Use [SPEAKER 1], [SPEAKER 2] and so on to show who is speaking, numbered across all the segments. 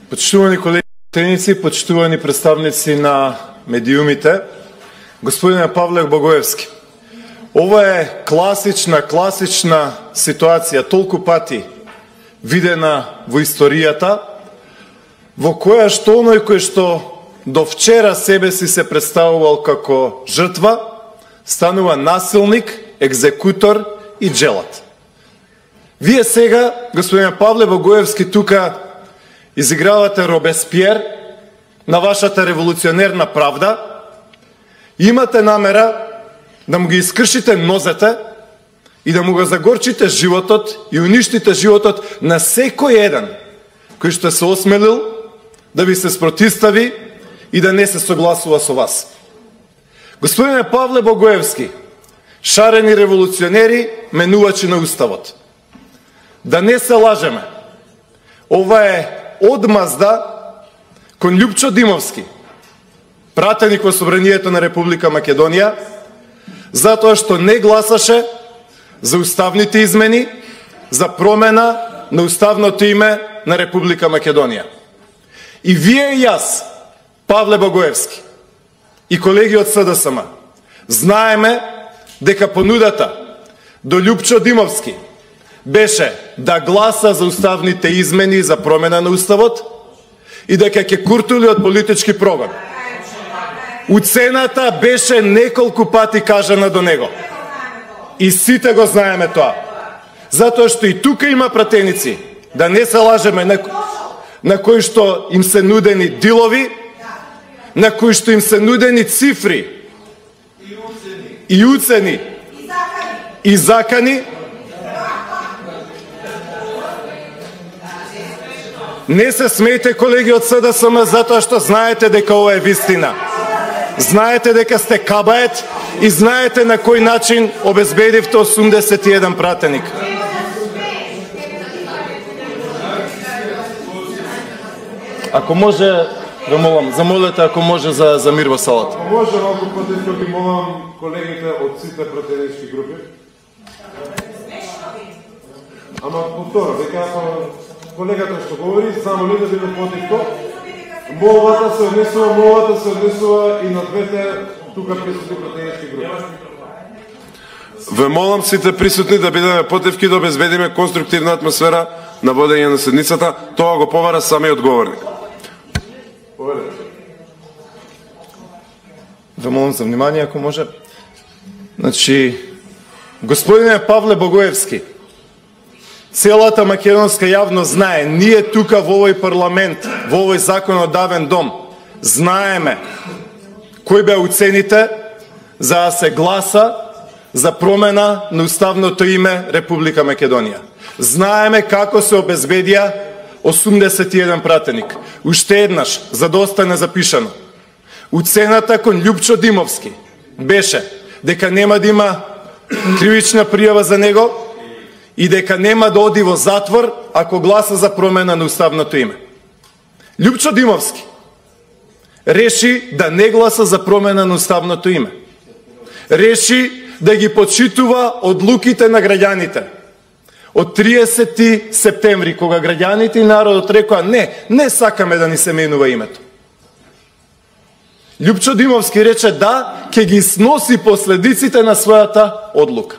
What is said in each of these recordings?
[SPEAKER 1] Почитувани колеги, почитувани представници на медиумите, господине Павле Богоевски, ова е класична ситуација, толку пати видена во историјата, во која што оној кој што до вчера себе си се представувал како жртва, станува насилник, екзекутор и джелат. Вие сега, господине Павле Богоевски, тука изигравате Робеспиер на вашата револуционерна правда, имате намера да му ги искршите нозете и да му го загорчите животот и уништите животот на секој еден кој што се осмелил да ви се спротистави и да не се согласува со вас. Господине Павле Богоевски, шарени револуционери, менувачи на уставот. Да не се лажеме, ова е одмазда кон Љупчо Димовски, пратеник во Собранието на Република Македонија, затоа што не гласаше за уставните измени, за промена на уставното име на Република Македонија. И вие и јас, Павле Богоевски, и колеги од СДСМ, знаеме дека понудата до Љупчо Димовски беше да гласа за уставните измени за промена на уставот и дека ќе куртули од политички прогон. Уцената беше неколку пати кажана до него. И сите го знаеме тоа. Затоа што и тука има пратеници, да не се лажеме, на кои што им се нудени дилови, на кои што им се нудени цифри и уцени и закани. Не се смејте, колеги од СДСМ, затоа што знаете дека ова е вистина. Знаете дека сте кабает и знаете на кој начин обезбедивте 81 пратеник. Ако може, ве молам, замолете ако може за мир во салата.
[SPEAKER 2] Може малку потиско ги молам колегите од сите пратенички групи. Ама повторно, дека колегата што говори, само ли да биде потиско, молбата се однесува и на двете тука присутни пратенички групи.
[SPEAKER 1] Ве молам сите присутни да бидеме потивки, да обезбедиме конструктивна атмосфера на водење на седницата. Тоа го повара самиот говорник. Ве молам за внимание, ако може. Значи, господине Павле Богоевски, целата македонска јавност знае, ние тука во овој парламент, во овој законодавен дом, знаеме кои беа уцените за да се гласа за промена на уставното име Република Македонија. Знаеме како се обезбедија 81 пратеник. Уште еднаш, за да остане запишано. Уцената кон Љупчо Димовски беше дека нема да има кривична пријава за него и дека нема да оди во затвор ако гласа за промена на уставното име. Љупчо Димовски реши да не гласа за промена на уставното име. Реши да ги почитува одлуките на граѓаните. Од 30 септември, кога граѓаните и народот рекоа не сакаме да ни се менува името. Љупчо Димовски рече да, ќе ги сноси последиците на својата одлука.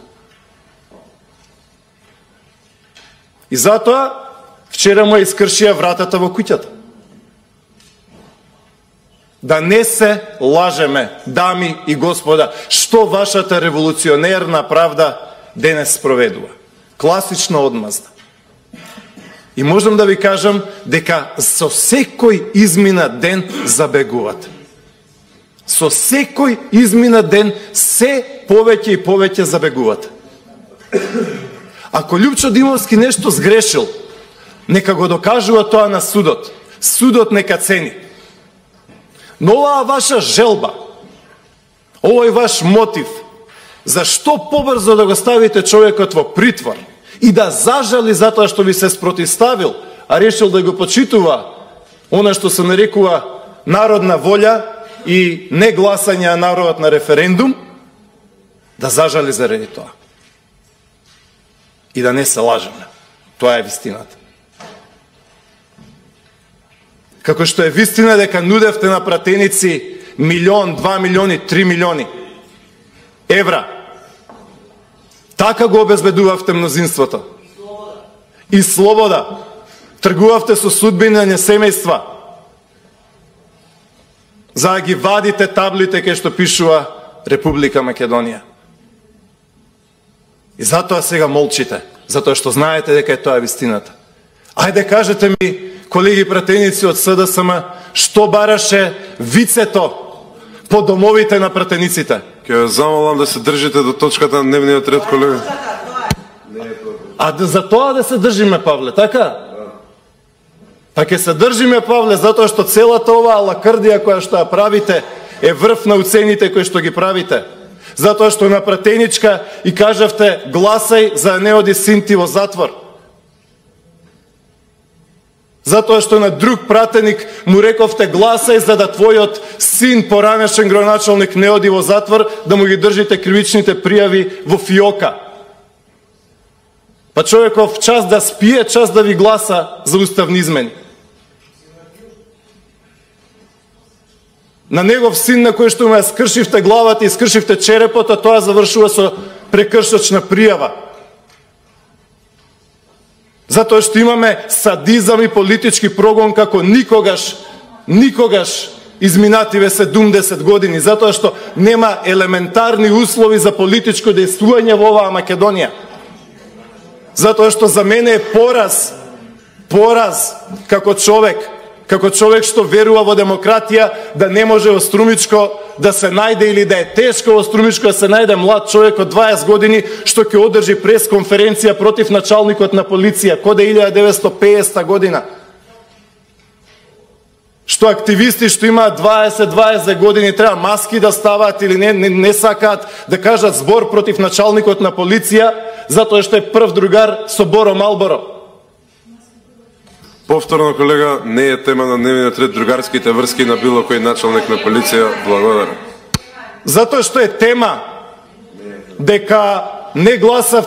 [SPEAKER 1] И затоа вчера му искршија вратата во куќата. Да не се лажеме, дами и господа, што вашата револуционерна правда денес спроведува. Класична одмазда. И можам да ви кажам дека со секој измина ден забегувате. Со секој измина ден се повеќе и повеќе забегувате. Ако Љупчо Димовски нешто сгрешил, нека го докажува тоа на судот. Судот нека цени. Но оваа ваша желба, овој ваш мотив, за што побрзо да го ставите човекот во притвор и да зажали затоа што ви се спротиставил, а решил да го почитува она што се нарекува народна волја и не гласање на народот на референдум, да зажали заради тоа. И да не се лажеме. Тоа е вистината. како што е вистина дека нудевте на пратеници 1, 2 милиони, 3 милиони евра. Така го обезбедувавте мнозинството. И слобода. Тргувавте со судбини на семејства. За да ги вадите таблите кај што пишува Република Македонија. И затоа сега молчите. Затоа што знаете дека е тоа вистината. Ајде кажете ми, колеги пратеници од СДСМ, што бараше вицето по домовите на пратениците?
[SPEAKER 2] Ќе замолам да се држите до точката на дневниот ред, колега.
[SPEAKER 1] А за тоа да се држиме, Павле, така? Па ќе се држиме, Павле, затоа што целата оваа лакрдија која што ја правите е врв на уцените кои што ги правите. Затоа што на пратеничка и кажавте гласај за да не оди син ти во затвор. Затоа што на друг пратеник му рековте гласај за да твојот син, поранешен градоначалник, не оди во затвор, да му ги држите кривичните пријави во фиока. Па човеков час да спие, час да ви гласа за уставни измени. На негов син на кој што му ја скршивте главата и скршивте черепот, а тоа завршува со прекршочна пријава. Затоа што имаме садизам и политички прогон како никогаш изминативе 70 години. Затоа што нема елементарни услови за политичко дејствување во оваа Македонија. Затоа што за мене е пораз како човек што верува во демократија, да не може во Струмичко да се најде, или да е тешко во Струмичко да се најде млад човек од 20 години што ќе одржи пресконференција против началникот на полиција, коде 1950 година. Што активисти што имаат 20 години треба маски да ставаат или не сакаат да кажат збор против началникот на полиција, затоа што е прв другар со Боро Малборо.
[SPEAKER 2] Повторно, колега, не е тема на дневниот ред другарските врски на било кој началник на полиција. Благодарам.
[SPEAKER 1] Затоа што е тема дека не гласа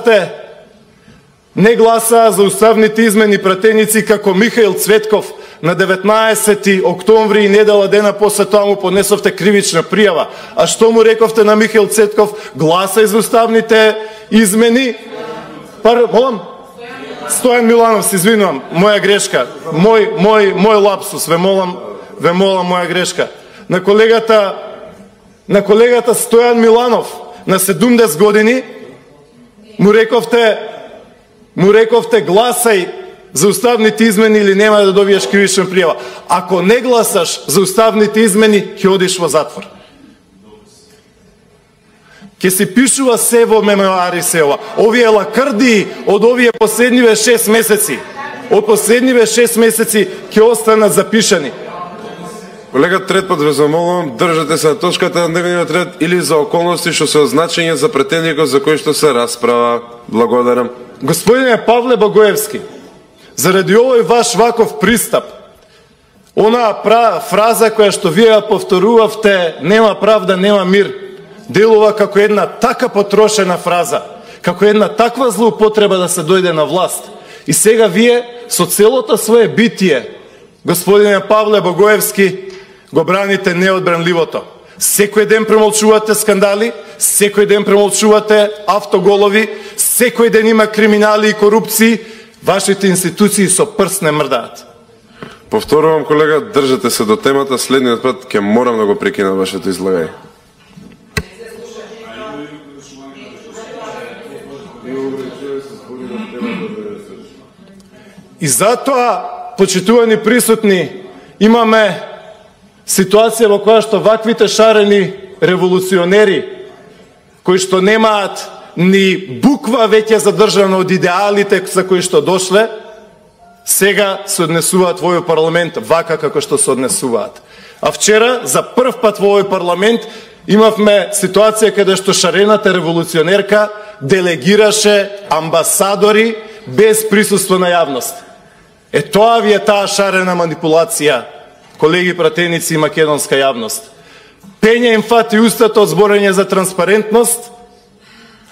[SPEAKER 1] за уставните измени пратеници како Михаил Цветков на 19 октомври и недела дена после тоа му поднесовте кривична пријава. А што му рековте на Михаил Цветков? Гласај за уставните измени. Молам? Стојан Миланов, се извинувам, моја грешка. Мој лапсус, ве молам, моја грешка. На колегата Стојан Миланов на 70 години му рековте гласај за уставните измени или нема да добиеш кривична пријава. Ако не гласаш за уставните измени, ќе одиш во затвор. Ке се пишува се во мемуари се ова. Овие лакрди од овие последниве 6 месеци. Од последниве 6 месеци ќе останат запишани.
[SPEAKER 2] Колега, трет пат ве замолувам, држате се на точката на дневниот ред или за околности што се означени за претендникот за кој што се расправа. Благодарам.
[SPEAKER 1] Господине Павле Богоевски, заради овој ваш ваков пристап, онаа фраза која што вие ја повторувавте, нема правда, нема мир, делува како една така потрошена фраза, како една таква злоупотреба да се дојде на власт. И сега вие со целото свое битие, господине Павле Богоевски, го браните неодбранливото. Секој ден премолчувате скандали, секој ден премолчувате автоголови, секој ден има криминали и корупции, вашите институции со прст не мрдаат.
[SPEAKER 2] Повторувам, колега, држате се до темата, следниот пат ќе морам да го прекинам вашето излагање.
[SPEAKER 1] И затоа, почитувани присутни, имаме ситуација во која што ваквите шарени револуционери, кои што немаат ни буква веќе задржана од идеалите за кои што дошле, сега се однесуваат во овој парламент вака како што се однесуваат. А вчера, за прв пат во овој парламент, имавме ситуација каде што шарената револуционерка делегираше амбасадори без присуство на јавност. Е тоа ви е таа шарена манипулација, колеги пратеници и македонска јавност. Пење им фати устата од зборење за транспарентност,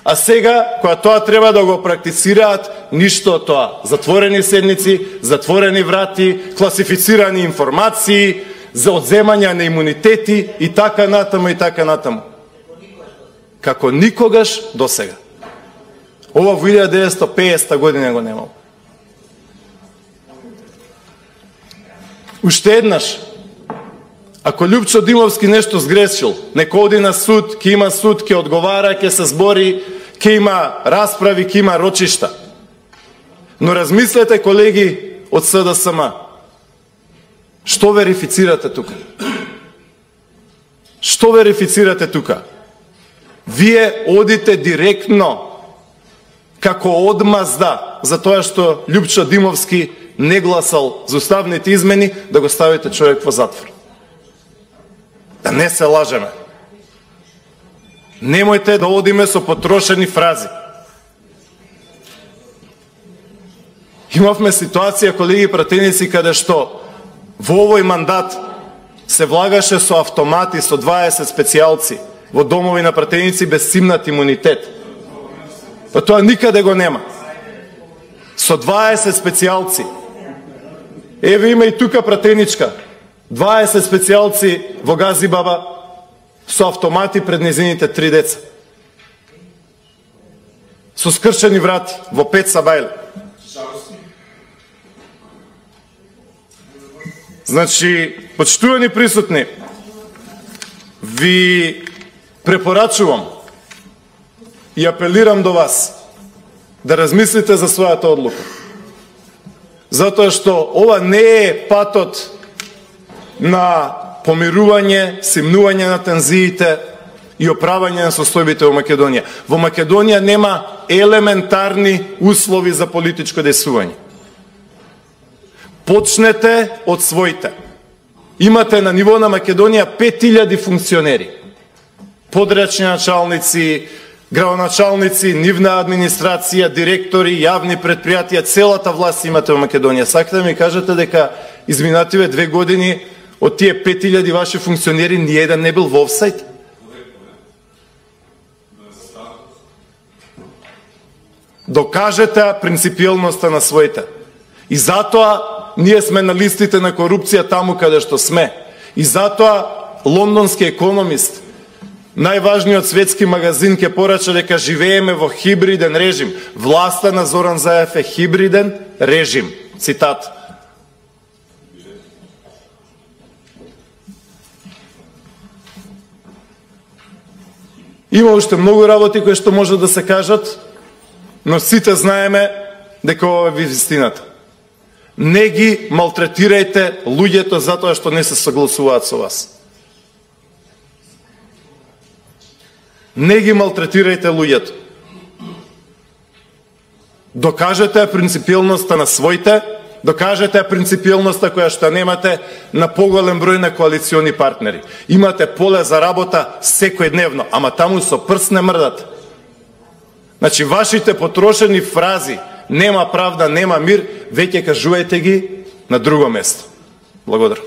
[SPEAKER 1] А сега, кога тоа треба да го практицираат, ништо од тоа. Затворени седници, затворени врати, класифицирани информации, за одземање на имунитети и така натаму и така натаму. Како никогаш до сега. Ова во 1950 година го немало. Уште еднаш, ако Љупчо Димовски нешто сгрешил, нека оди на суд, ќе има суд, ќе одговара, ќе се збори, ќе има расправи, ќе има рочишта. Но размислете, колеги од СДСМ, што верифицирате тука? Што верифицирате тука? Вие одите директно како одмазда за тоа што Љупчо Димовски не гласал за уставните измени, да го ставите човек во затвор. Да не се лажеме. Немојте да одиме со потрошени фрази. Имавме ситуација, колеги пратеници, каде што во овој мандат се влагаше со автомати, со 20 специјалци во домови на пратеници без симнат имунитет. Па тоа никаде го нема. Со 20 специјалци. Еве има и тука пратеничка. 20 специјалци во Газибаба со автомати пред незините 3 деца. Со скршени врати во Пеца Бајле. Значи, почитувани присутни, ви препорачувам и апелирам до вас да размислите за својата одлука. Затоа што ова не е патот на помирување, симнување на тензиите и оправање на состојбите во Македонија. Во Македонија нема елементарни услови за политичко действување. Почнете од своите. Имате на ниво на Македонија 5000 функционери. Подрачни началници, градоначалници, нивна администрација, директори, јавни предпријатија, целата власт имате во Македонија. Сакате да ми кажете дека изминативе 2 години од тие 5000 ваши функционери ниједен не бил во офсайд? Докажете принципиелноста на своите. И затоа ние сме на листите на корупција таму каде што сме. И затоа лондонски економист, најважниот светски магазин, ќе порача дека живееме во хибриден режим. Власта на Зоран Заев е хибриден режим. Цитат. Има уште многу работи кои што може да се кажат, но сите знаеме дека ова е вистината. Не ги малтретирајте луѓето затоа што не се согласуваат со вас. Не ги малтретирајте луѓето. Докажете принципиелноста на своите, докажете принципиелноста која што немате на поголем број на коалициони партнери. Имате поле за работа секојдневно, ама таму со прст не мрдате. Значи, вашите потрошени фрази нема правда, нема мир, веќе кажувајте ги на друго место. Благодарам.